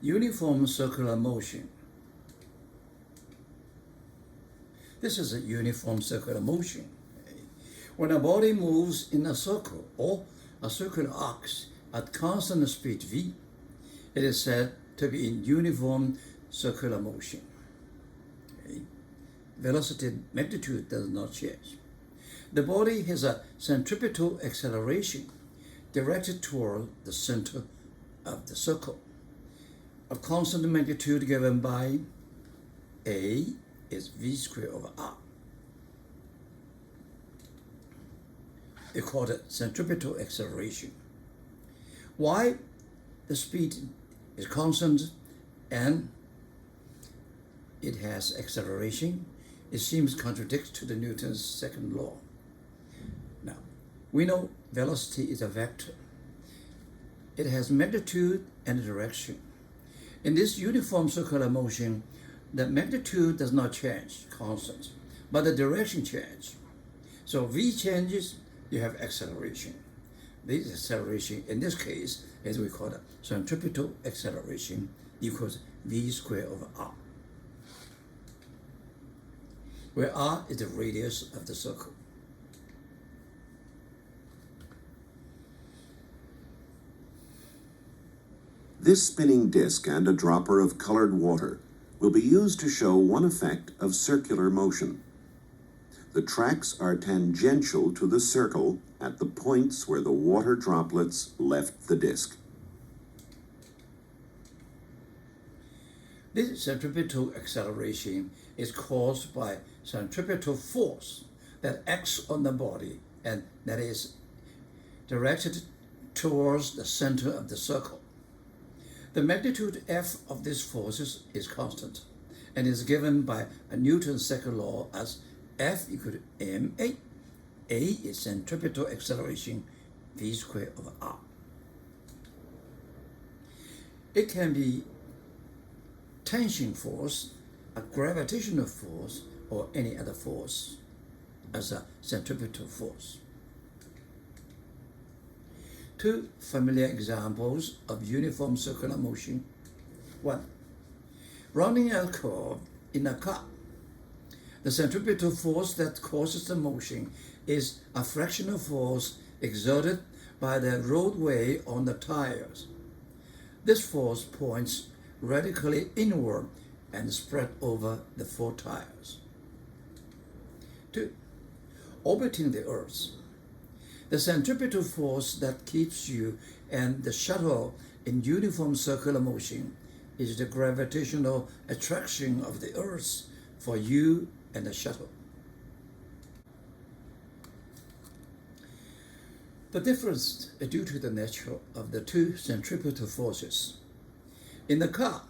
uniform circular motion. This is a uniform circular motion. When a body moves in a circle or a circular arc at constant speed v, it is said to be in uniform circular motion. Velocity magnitude does not change. The body has a centripetal acceleration directed toward the center of the circle. A constant magnitude given by A is v squared over r. They call it centripetal acceleration. Why the speed is constant and it has acceleration, it seems contradicts to the Newton's second law. Now, we know velocity is a vector. It has magnitude and direction. In this uniform circular motion, the magnitude does not change, constant, but the direction changes. So v changes, you have acceleration. This acceleration, in this case, as we call it, centripetal acceleration equals v squared over r, where r is the radius of the circle. This spinning disk and a dropper of colored water will be used to show one effect of circular motion. The tracks are tangential to the circle at the points where the water droplets left the disk. This centripetal acceleration is caused by centripetal force that acts on the body and that is directed towards the center of the circle. The magnitude F of these forces is constant and is given by a Newton's second law as F equal to ma. A is centripetal acceleration, v squared over r. It can be tension force, a gravitational force, or any other force as a centripetal force. Two familiar examples of uniform circular motion. 1. Running a curve in a car. The centripetal force that causes the motion is a frictional force exerted by the roadway on the tires. This force points radically inward and spread over the 4 tires. 2. Orbiting the Earth. The centripetal force that keeps you and the shuttle in uniform circular motion is the gravitational attraction of the Earth for you and the shuttle. The difference is due to the nature of the 2 centripetal forces. In the car,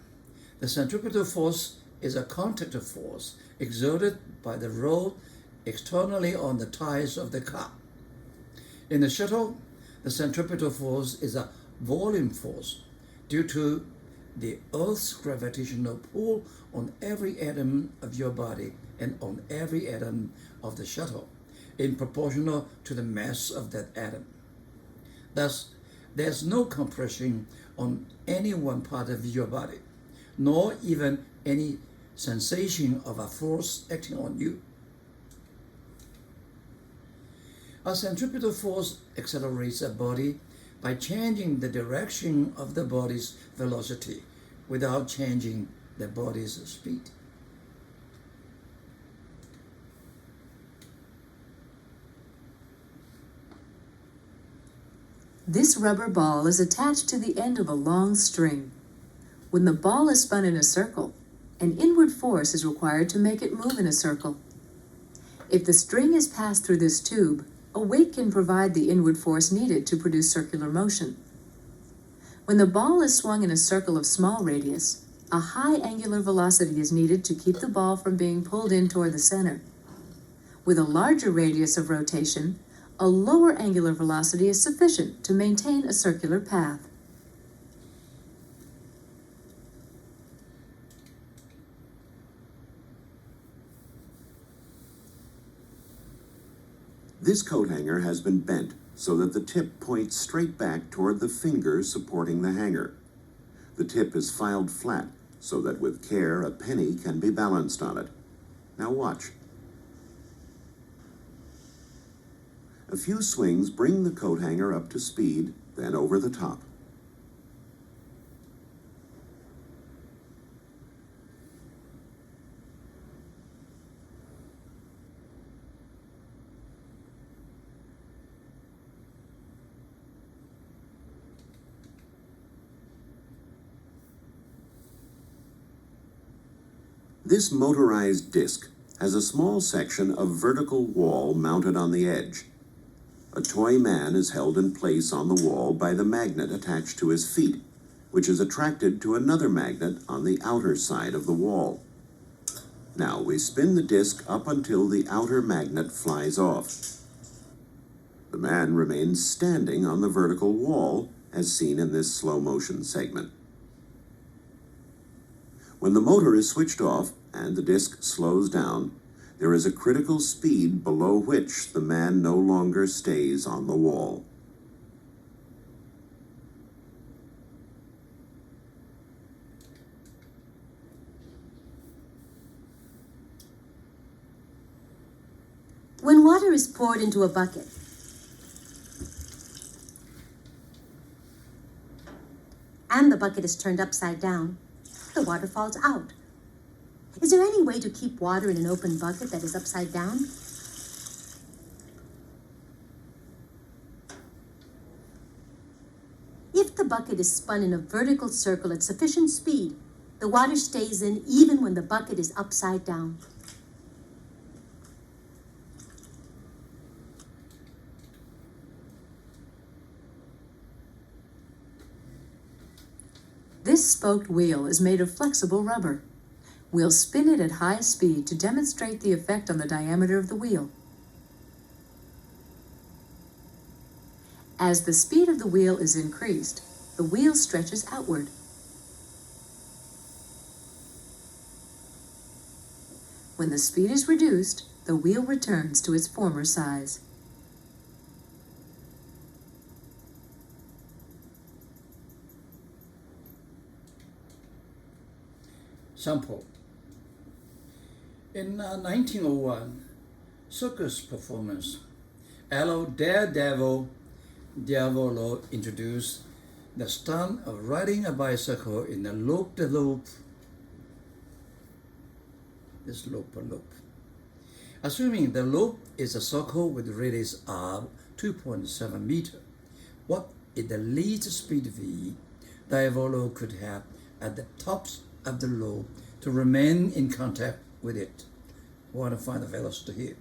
the centripetal force is a contact force exerted by the road externally on the tires of the car. In the shuttle, the centripetal force is a volume force due to the Earth's gravitational pull on every atom of your body and on every atom of the shuttle, in proportional to the mass of that atom. Thus, there's no compression on any one part of your body, nor even any sensation of a force acting on you. A centripetal force accelerates a body by changing the direction of the body's velocity without changing the body's speed. This rubber ball is attached to the end of a long string. When the ball is spun in a circle, an inward force is required to make it move in a circle. If the string is passed through this tube, a weight can provide the inward force needed to produce circular motion. When the ball is swung in a circle of small radius, a high angular velocity is needed to keep the ball from being pulled in toward the center. With a larger radius of rotation, a lower angular velocity is sufficient to maintain a circular path. This coat hanger has been bent so that the tip points straight back toward the finger supporting the hanger. The tip is filed flat so that with care a penny can be balanced on it. Now watch. A few swings bring the coat hanger up to speed, then over the top. This motorized disc has a small section of vertical wall mounted on the edge. A toy man is held in place on the wall by the magnet attached to his feet, which is attracted to another magnet on the outer side of the wall. Now we spin the disc up until the outer magnet flies off. The man remains standing on the vertical wall, as seen in this slow motion segment. When the motor is switched off and the disc slows down, there is a critical speed below which the man no longer stays on the wall. When water is poured into a bucket, and the bucket is turned upside down, the water falls out. Is there any way to keep water in an open bucket that is upside down? If the bucket is spun in a vertical circle at sufficient speed, the water stays in even when the bucket is upside down. This spoked wheel is made of flexible rubber. We'll spin it at high speed to demonstrate the effect on the diameter of the wheel. As the speed of the wheel is increased, the wheel stretches outward. When the speed is reduced, the wheel returns to its former size. Sample. In 1901 circus performance, Allo Daredevil Diavolo introduced the stunt of riding a bicycle in a loop-de-loop, this loop-a-loop. Assuming the loop is a circle with radius r 2.7 meter, what is the least speed v Diavolo could have at the tops of the loop to remain in contact with it? We want to find the velocity here.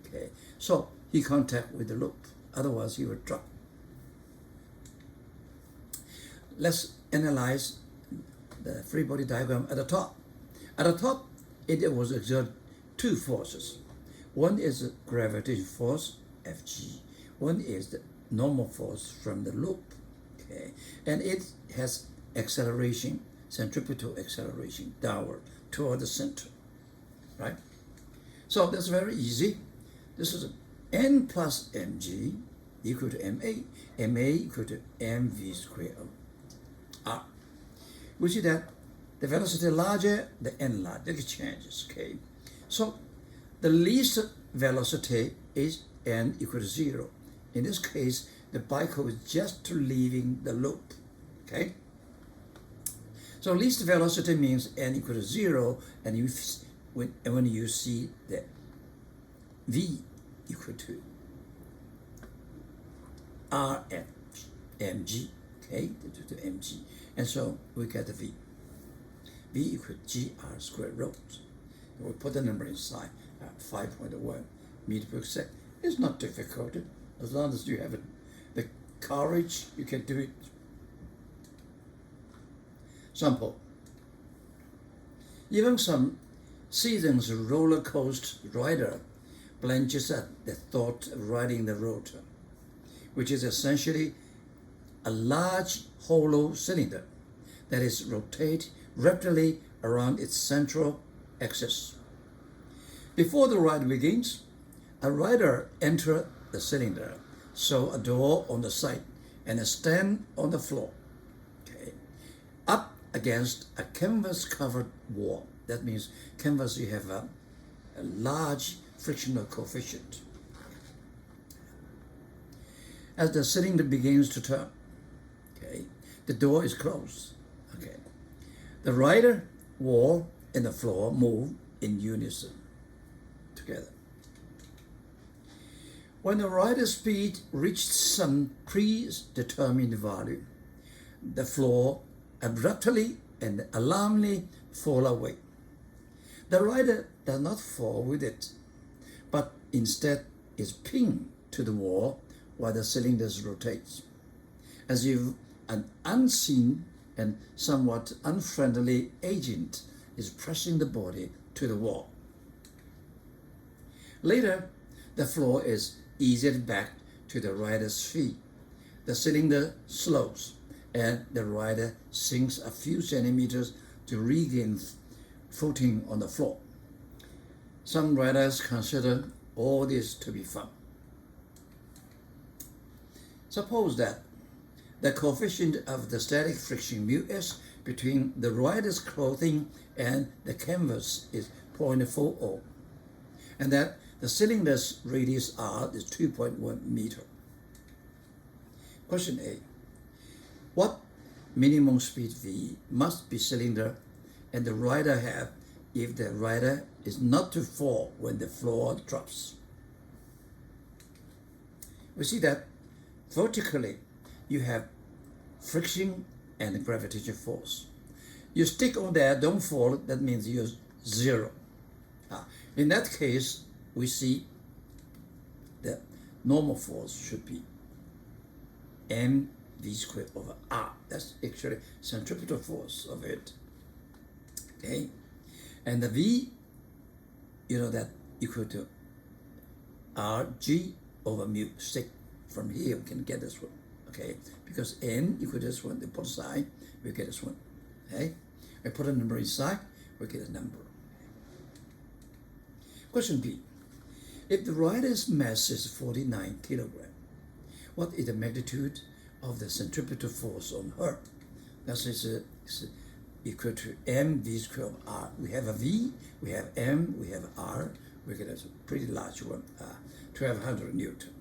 Okay, so he contact with the loop, otherwise he would drop. Let's analyze the free body diagram at the top. At the top, it was exert two forces. One is the gravitational force, Fg. One is the normal force from the loop. Okay, and it has acceleration, centripetal acceleration downward toward the center, right? So that's very easy. This is n plus mg equal to ma equal to mv squared of r. We see that the velocity larger, the n larger, it changes, okay? So the least velocity is n equal to 0. In this case, the bicycle is just leaving the loop, okay? So least velocity means n equal to 0, and when you see the v equal to r at mg, okay, to mg, and so we get the v equal to gr squared root. We put the number inside, 5.1 meter per second. It's not difficult. As long as you have the courage, you can do it. Sample. Even some seasoned roller coaster rider blenches at the thought of riding the rotor, which is essentially a large hollow cylinder that is rotate rapidly around its central axis. Before the ride begins, a rider enters the cylinder, so a door on the side and a stand on the floor. Okay. Up against a canvas covered wall. That means canvas, you have a large frictional coefficient. As the cylinder begins to turn, okay, the door is closed. Okay, the rider, wall, and the floor move in unison together. When the rider's speed reached some predetermined value, the floor abruptly and alarmingly fall away. The rider does not fall with it, but instead is pinned to the wall while the cylinder rotates, as if an unseen and somewhat unfriendly agent is pressing the body to the wall. Later, the floor is eased back to the rider's feet. The cylinder slows, and the rider sinks a few centimeters to regain footing on the floor. Some riders consider all this to be fun. Suppose that the coefficient of the static friction μs between the rider's clothing and the canvas is 0.40, and that the cylinder's radius r is 2.1 meter. Question A. What minimum speed v must be cylinder and the rider have if the rider is not to fall when the floor drops? We see that vertically you have friction and gravitational force. You stick on there, don't fall, that means you're zero. In that case, we see the normal force should be mv squared over r. That's actually centripetal force of it. Okay, and the v, you know, that equal to rg over mu. Stick from here, we can get this one. Okay, because n equal to this one, they put aside, we get this one. Okay, I put a number inside, we get a number. Question B. If the rider's mass is 49 kilograms, what is the magnitude of the centripetal force on her? That is equal to mv squared of r. We have a v, we have m, we have r, we get a pretty large one, 1200 Newton.